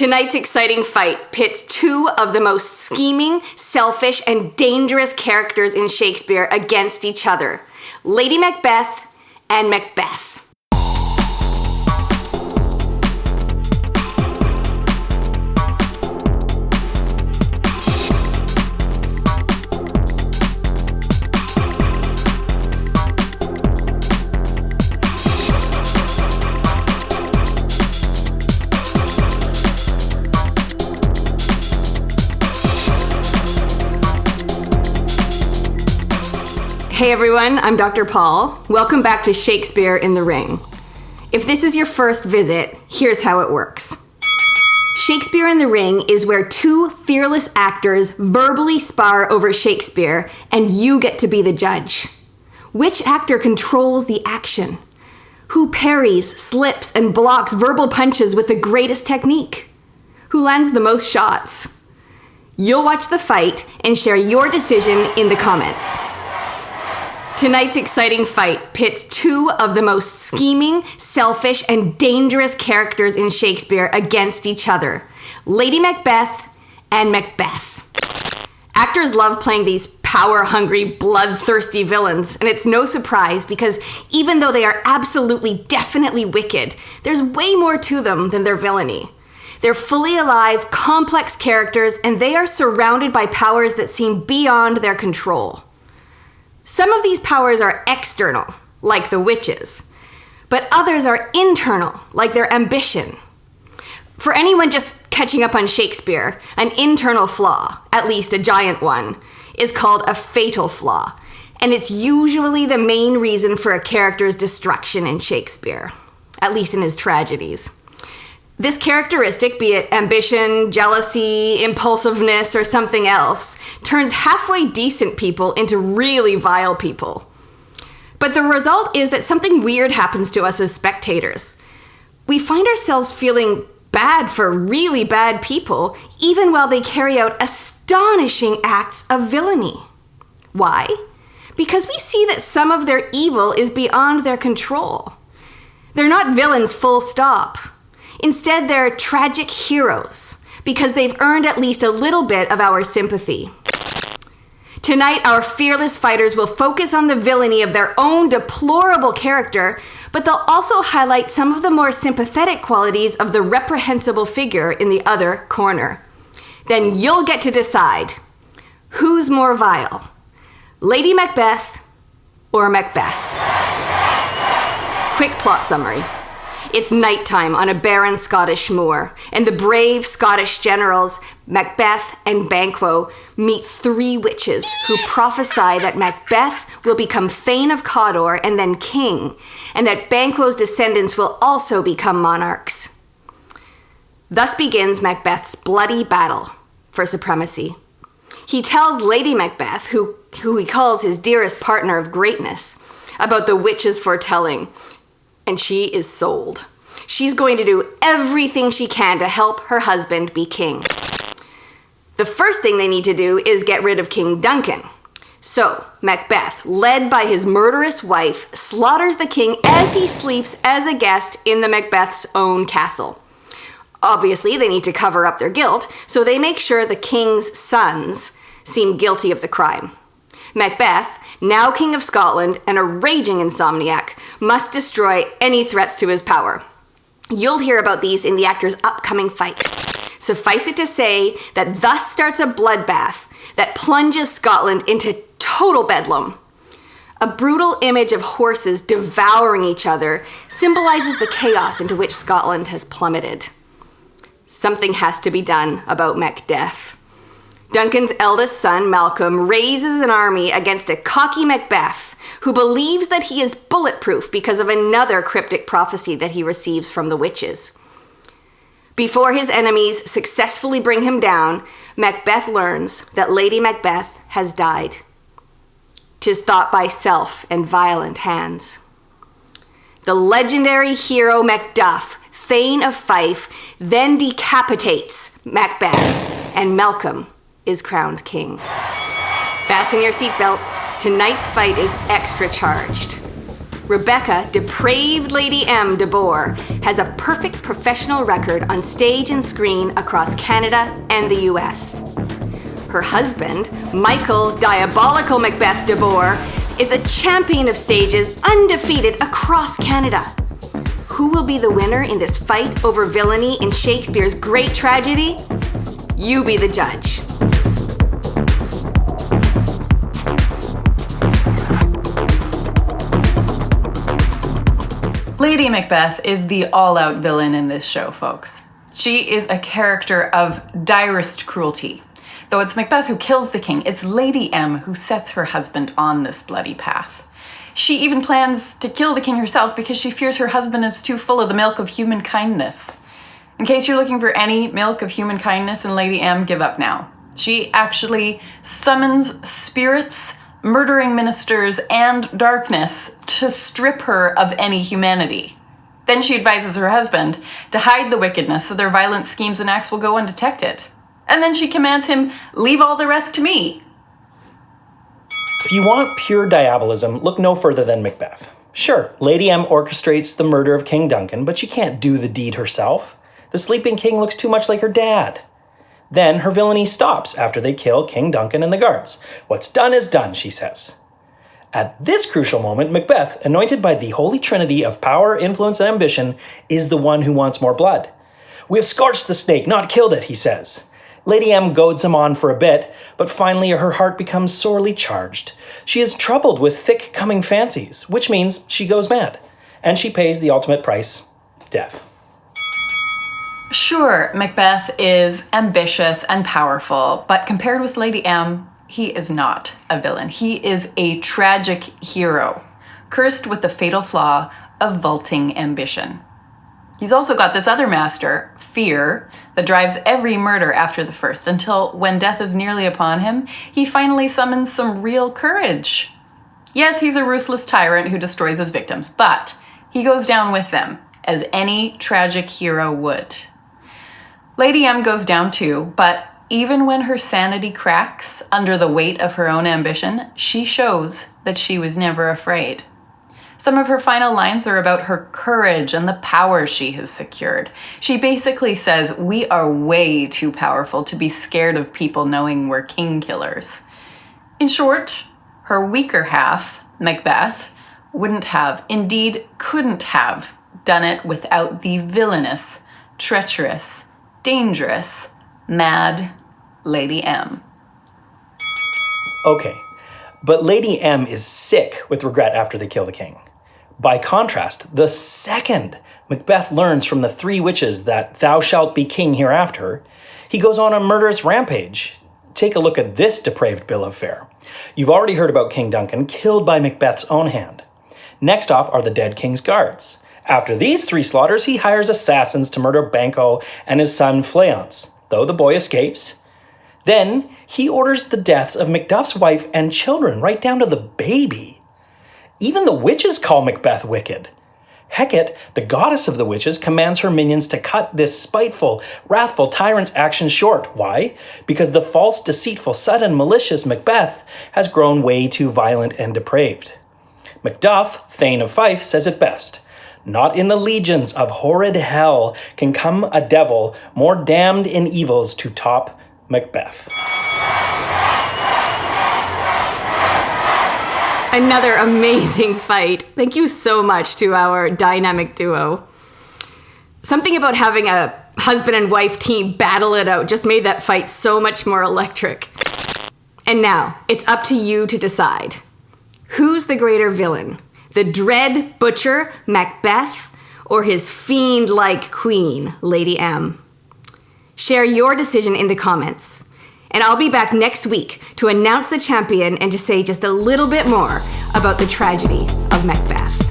Tonight's exciting fight pits two of the most scheming, selfish, and dangerous characters in Shakespeare against each other, Lady Macbeth and Macbeth. Hey everyone, I'm Dr. Paul. Welcome back to Shakespeare in the Ring. If this is your first visit, here's how it works. Shakespeare in the Ring is where two fearless actors verbally spar over Shakespeare, and you get to be the judge. Which actor controls the action? Who parries, slips, and blocks verbal punches with the greatest technique? Who lands the most shots? You'll watch the fight and share your decision in the comments. Tonight's exciting fight pits two of the most scheming, selfish, and dangerous characters in Shakespeare against each other, Lady Macbeth and Macbeth. Actors love playing these power-hungry, bloodthirsty villains, and it's no surprise because even though they are absolutely, definitely wicked, there's way more to them than their villainy. They're fully alive, complex characters, and they are surrounded by powers that seem beyond their control. Some of these powers are external, like the witches, but others are internal, like their ambition. For anyone just catching up on Shakespeare, an internal flaw, at least a giant one, is called a fatal flaw, and it's usually the main reason for a character's destruction in Shakespeare, at least in his tragedies. This characteristic, be it ambition, jealousy, impulsiveness, or something else, turns halfway decent people into really vile people. But the result is that something weird happens to us as spectators. We find ourselves feeling bad for really bad people, even while they carry out astonishing acts of villainy. Why? Because we see that some of their evil is beyond their control. They're not villains full stop. Instead, they're tragic heroes, because they've earned at least a little bit of our sympathy. Tonight, our fearless fighters will focus on the villainy of their own deplorable character, but they'll also highlight some of the more sympathetic qualities of the reprehensible figure in the other corner. Then you'll get to decide, who's more vile, Lady Macbeth or Macbeth? Quick plot summary. It's nighttime on a barren Scottish moor, and the brave Scottish generals Macbeth and Banquo meet three witches who prophesy that Macbeth will become Thane of Cawdor and then king, and that Banquo's descendants will also become monarchs. Thus begins Macbeth's bloody battle for supremacy. He tells Lady Macbeth, who he calls his dearest partner of greatness, about the witches' foretelling, and she is sold. She's going to do everything she can to help her husband be king. The first thing they need to do is get rid of King Duncan. So, Macbeth, led by his murderous wife, slaughters the king as he sleeps as a guest in the Macbeth's own castle. Obviously, they need to cover up their guilt, so they make sure the king's sons seem guilty of the crime. Macbeth, now King of Scotland and a raging insomniac, must destroy any threats to his power. You'll hear about these in the actor's upcoming fight. Suffice it to say that thus starts a bloodbath that plunges Scotland into total bedlam. A brutal image of horses devouring each other symbolizes the chaos into which Scotland has plummeted. Something has to be done about Macbeth. Duncan's eldest son, Malcolm, raises an army against a cocky Macbeth who believes that he is bulletproof because of another cryptic prophecy that he receives from the witches. Before his enemies successfully bring him down, Macbeth learns that Lady Macbeth has died. 'Tis thought by self and violent hands. The legendary hero Macduff, Thane of Fife, then decapitates Macbeth, and Malcolm is crowned king. Fasten your seatbelts. Tonight's fight is extra charged. Rebecca, depraved Lady M. de Boer, has a perfect professional record on stage and screen across Canada and the US. Her husband, Michael, diabolical Macbeth de Boer, is a champion of stages, undefeated across Canada. Who will be the winner in this fight over villainy in Shakespeare's great tragedy? You be the judge. Lady Macbeth is the all-out villain in this show, folks. She is a character of direst cruelty. Though it's Macbeth who kills the king, it's Lady M who sets her husband on this bloody path. She even plans to kill the king herself because she fears her husband is too full of the milk of human kindness. In case you're looking for any milk of human kindness in Lady M, give up now. She actually summons spirits, murdering ministers, and darkness to strip her of any humanity. Then she advises her husband to hide the wickedness so their violent schemes and acts will go undetected. And then she commands him, leave all the rest to me. If you want pure diabolism, look no further than Macbeth. Sure, Lady M orchestrates the murder of King Duncan, but she can't do the deed herself. The sleeping king looks too much like her dad. Then her villainy stops after they kill King Duncan and the guards. What's done is done, she says. At this crucial moment, Macbeth, anointed by the holy trinity of power, influence, and ambition, is the one who wants more blood. We have scorched the snake, not killed it, he says. Lady M goads him on for a bit, but finally her heart becomes sorely charged. She is troubled with thick-coming fancies, which means she goes mad. And she pays the ultimate price, death. Sure, Macbeth is ambitious and powerful, but compared with Lady M, he is not a villain. He is a tragic hero, cursed with the fatal flaw of vaulting ambition. He's also got this other master, fear, that drives every murder after the first, until when death is nearly upon him, he finally summons some real courage. Yes, he's a ruthless tyrant who destroys his victims, but he goes down with them, as any tragic hero would. Lady M goes down too, but even when her sanity cracks under the weight of her own ambition, she shows that she was never afraid. Some of her final lines are about her courage and the power she has secured. She basically says, we are way too powerful to be scared of people knowing we're king killers. In short, her weaker half, Macbeth, wouldn't have, indeed couldn't have, done it without the villainous, treacherous, dangerous, mad Lady M. Okay, but Lady M is sick with regret after they kill the king. By contrast, the second Macbeth learns from the three witches that thou shalt be king hereafter, he goes on a murderous rampage. Take a look at this depraved bill of fare. You've already heard about King Duncan, killed by Macbeth's own hand. Next off are the dead king's guards. After these three slaughters, he hires assassins to murder Banquo and his son Fleance, though the boy escapes. Then he orders the deaths of Macduff's wife and children, right down to the baby. Even the witches call Macbeth wicked. Hecate, the goddess of the witches, commands her minions to cut this spiteful, wrathful tyrant's actions short. Why? Because the false, deceitful, sudden, malicious Macbeth has grown way too violent and depraved. Macduff, Thane of Fife, says it best. Not in the legions of horrid hell can come a devil more damned in evils to top Macbeth. Another amazing fight. Thank you so much to our dynamic duo. Something about having a husband and wife team battle it out just made that fight so much more electric. And now, it's up to you to decide. Who's the greater villain? The dread butcher, Macbeth, or his fiend-like queen, Lady M? Share your decision in the comments. And I'll be back next week to announce the champion and to say just a little bit more about the tragedy of Macbeth.